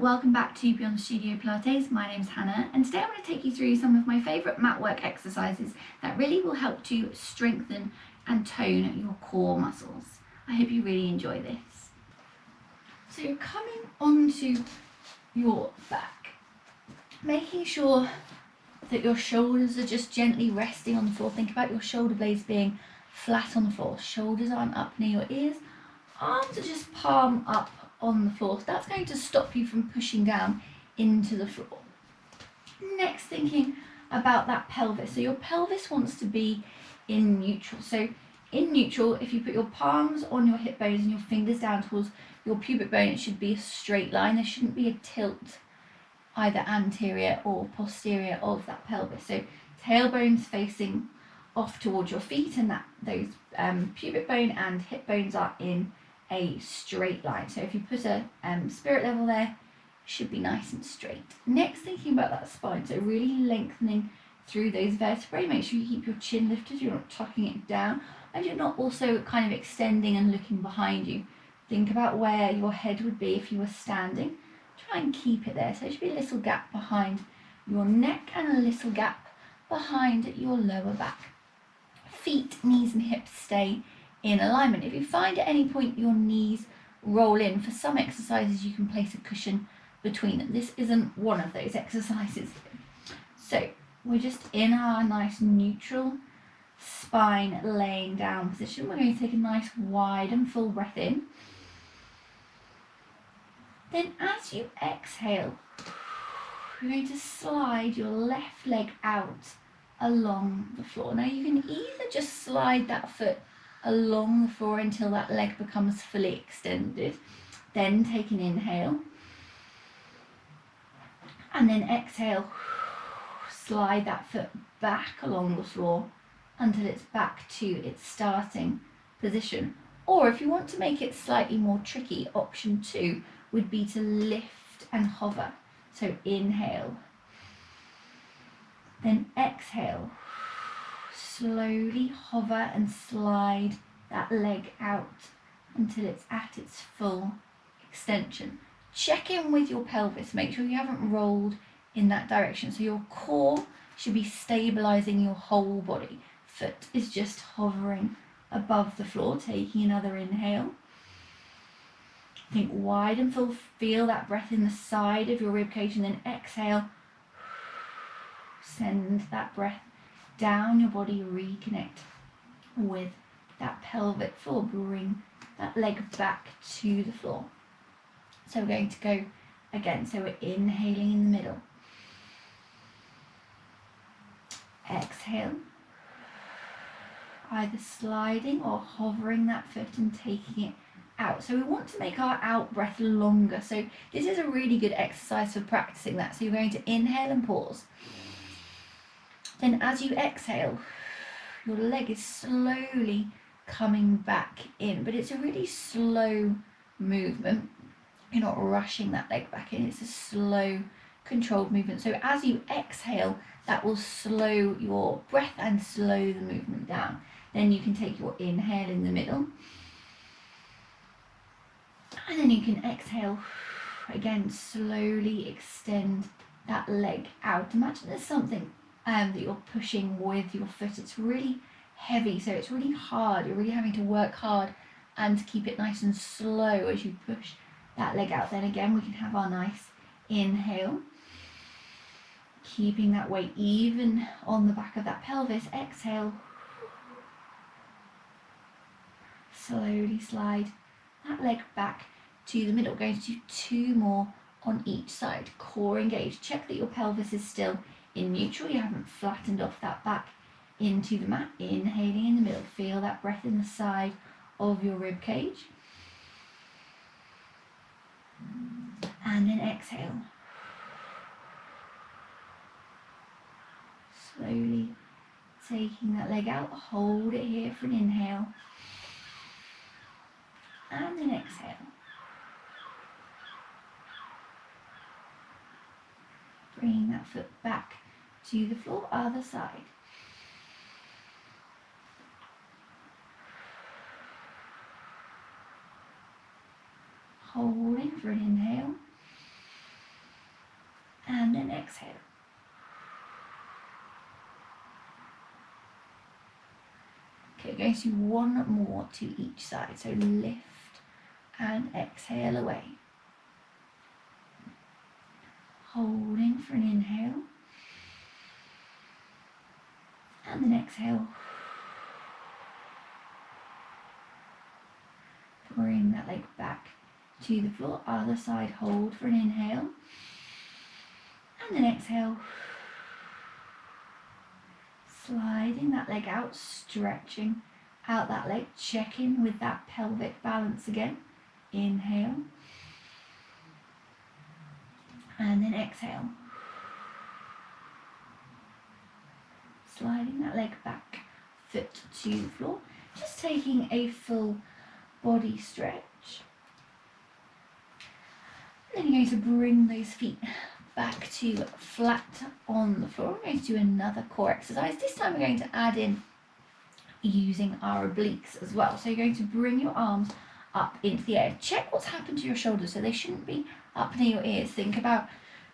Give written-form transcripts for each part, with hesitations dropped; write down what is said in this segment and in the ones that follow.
welcome back to Beyond Studio Pilates. My name's Hannah, and today I'm going to take you through some of my favourite mat work exercises that really will help to strengthen and tone your core muscles. I hope you really enjoy this. So you're coming onto your back, making sure that your shoulders are just gently resting on the floor. Think about your shoulder blades being flat on the floor. Shoulders aren't up near your ears. Arms are just palm up on the floor. So that's going to stop you from pushing down into the floor. Next, thinking about that pelvis. So your pelvis wants to be in neutral. So in neutral, if you put your palms on your hip bones and your fingers down towards your pubic bone, it should be a straight line. There shouldn't be a tilt either anterior or posterior of that pelvis. So tailbones facing off towards your feet, and those pubic bone and hip bones are in a straight line. So if you put a spirit level there, it should be nice and straight. Next, thinking about that spine, so really lengthening through those vertebrae. Make sure you keep your chin lifted, you're not tucking it down, and you're not also kind of extending and looking behind you. Think about where your head would be if you were standing. Try and keep it there. So there should be a little gap behind your neck and a little gap behind your lower back. Feet, knees and hips stay in alignment. If you find at any point your knees roll in, for some exercises you can place a cushion between them. This isn't one of those exercises. So we're just in our nice neutral spine laying down position. We're going to take a nice wide and full breath in. Then as you exhale, you're going to slide your left leg out along the floor. Now you can either just slide that foot along the floor until that leg becomes fully extended, then take an inhale, and then exhale, slide that foot back along the floor until it's back to its starting position. Or if you want to make it slightly more tricky, option 2 would be to lift and hover. So inhale, then exhale, slowly hover and slide that leg out until it's at its full extension. Check in with your pelvis, make sure you haven't rolled in that direction. So your core should be stabilizing your whole body. Foot is just hovering above the floor. Taking another inhale. Think wide and full, feel that breath in the side of your ribcage, and then exhale. Send that breath down your body, reconnect with that pelvic floor, bring that leg back to the floor. So we're going to go again, so we're inhaling in the middle, exhale, either sliding or hovering that foot and taking it out. So we want to make our out breath longer, so this is a really good exercise for practicing that. So you're going to inhale and pause. Then as you exhale, your leg is slowly coming back in, but it's a really slow movement. You're not rushing that leg back in, it's a slow, controlled movement. So as you exhale, that will slow your breath and slow the movement down. Then you can take your inhale in the middle, and then you can exhale again, slowly extend that leg out. Imagine there's something that you're pushing with your foot. It's really heavy, so it's really hard. You're really having to work hard and keep it nice and slow as you push that leg out. Then again, we can have our nice inhale, keeping that weight even on the back of that pelvis. Exhale, slowly slide that leg back to the middle. We're going to do 2 more on each side. Core engaged. Check that your pelvis is still in neutral. You haven't flattened off that back into the mat. Inhaling in the middle. Feel that breath in the side of your rib cage. And then exhale. Slowly taking that leg out. Hold it here for an inhale. And then exhale. Bringing that foot back to the floor, other side. Holding for an inhale. and then exhale. Okay, we're going to do one more to each side. So lift and exhale away. Holding for an inhale. And then exhale. Bring that leg back to the floor. Other side, hold for an inhale. And then exhale. Sliding that leg out, stretching out that leg. Check in with that pelvic balance again. Inhale. And then exhale. Sliding that leg back, foot to the floor. Just taking a full body stretch. And then you're going to bring those feet back to flat on the floor. We're going to do another core exercise. This time we're going to add in using our obliques as well. So you're going to bring your arms up into the air. Check what's happened to your shoulders. So they shouldn't be up near your ears. Think about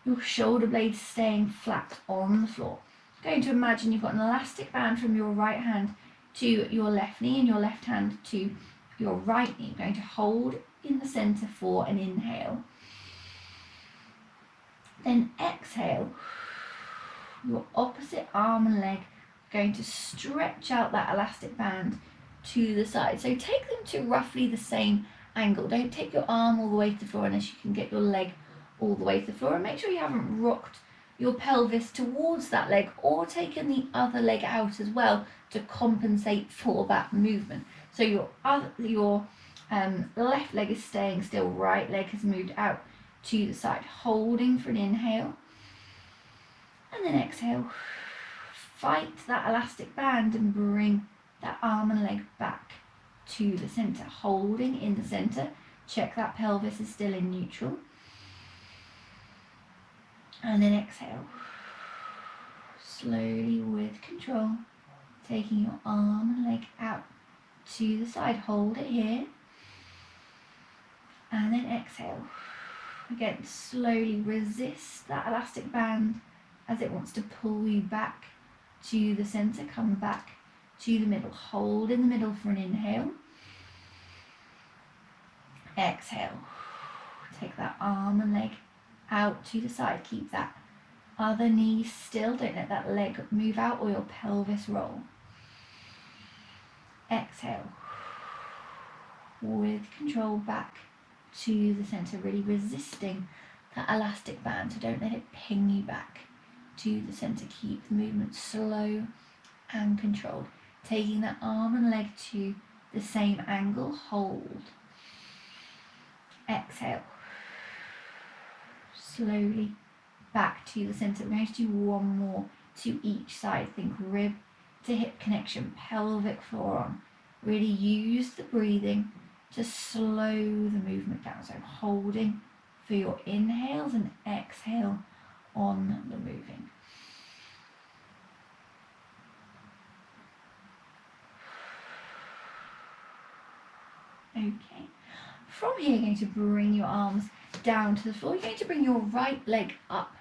your shoulder blades staying flat on the floor. You're going to imagine you've got an elastic band from your right hand to your left knee and your left hand to your right knee. You're going to hold in the center for an inhale. Then exhale, your opposite arm and leg are going to stretch out that elastic band to the side. So take them to roughly the same angle. Don't take your arm all the way to the floor unless you can get your leg all the way to the floor. And make sure you haven't rocked your pelvis towards that leg or taken the other leg out as well to compensate for that movement. So your left leg is staying still, right leg has moved out to the side, holding for an inhale, and then exhale. Fight that elastic band and bring that arm and leg back to the center, holding in the center. Check that pelvis is still in neutral, and then exhale. Slowly with control, taking your arm and leg out to the side, hold it here, and then exhale. Again, slowly resist that elastic band as it wants to pull you back to the center. Come back to the middle. Hold in the middle for an inhale. Exhale. Take that arm and leg out to the side. Keep that other knee still. Don't let that leg move out or your pelvis roll. Exhale. With control back to the center, really resisting that elastic band, so don't let it ping you back to the center. Keep the movement slow and controlled. Taking that arm and leg to the same angle, hold. Exhale. Slowly back to the center. We're going to do one more to each side. Think rib to hip connection, pelvic floor on. Really use the breathing to slow the movement down. So holding for your inhales and exhale on the moving. Okay. From here, you're going to bring your arms down to the floor. You're going to bring your right leg up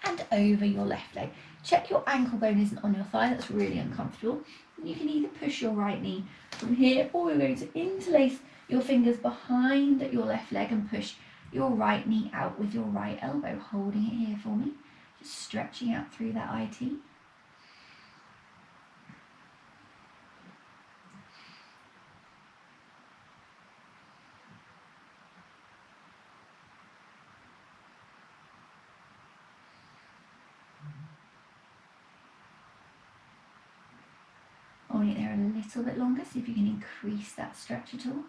and over your left leg. Check your ankle bone isn't on your thigh. That's really uncomfortable. You can either push your right knee from here, or you're going to interlace your fingers behind your left leg and push your right knee out with your right elbow. Holding it here for me. Just stretching out through that IT. Hold it there a little bit longer, see if you can increase that stretch at all.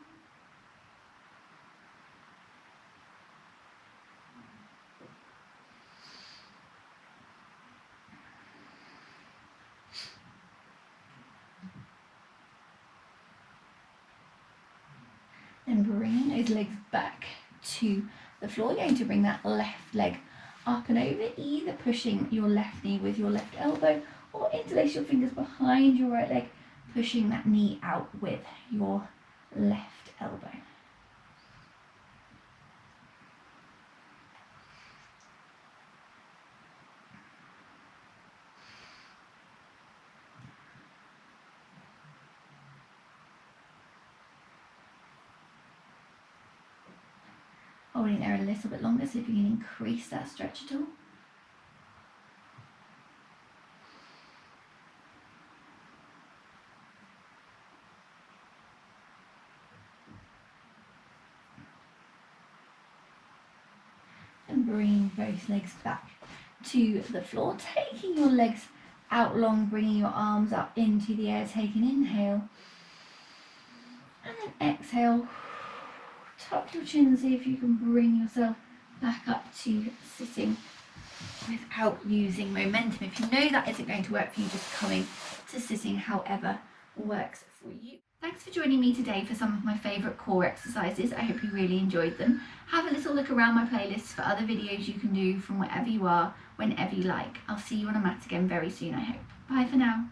Then bringing those legs back to the floor. You're going to bring that left leg up and over, either pushing your left knee with your left elbow or interlace your fingers behind your right leg, pushing that knee out with your left elbow. holding there a little bit longer, so if you can increase that stretch at all. And bring both legs back to the floor, taking your legs out long, bringing your arms up into the air. Take an inhale and then exhale. Tuck your chin, see if you can bring yourself back up to sitting without using momentum. If you know that isn't going to work for you, just coming to sitting however works for you. Thanks for joining me today for some of my favourite core exercises. I hope you really enjoyed them. Have a little look around my playlist for other videos you can do from wherever you are, whenever you like. I'll see you on a mat again very soon, I hope. Bye for now.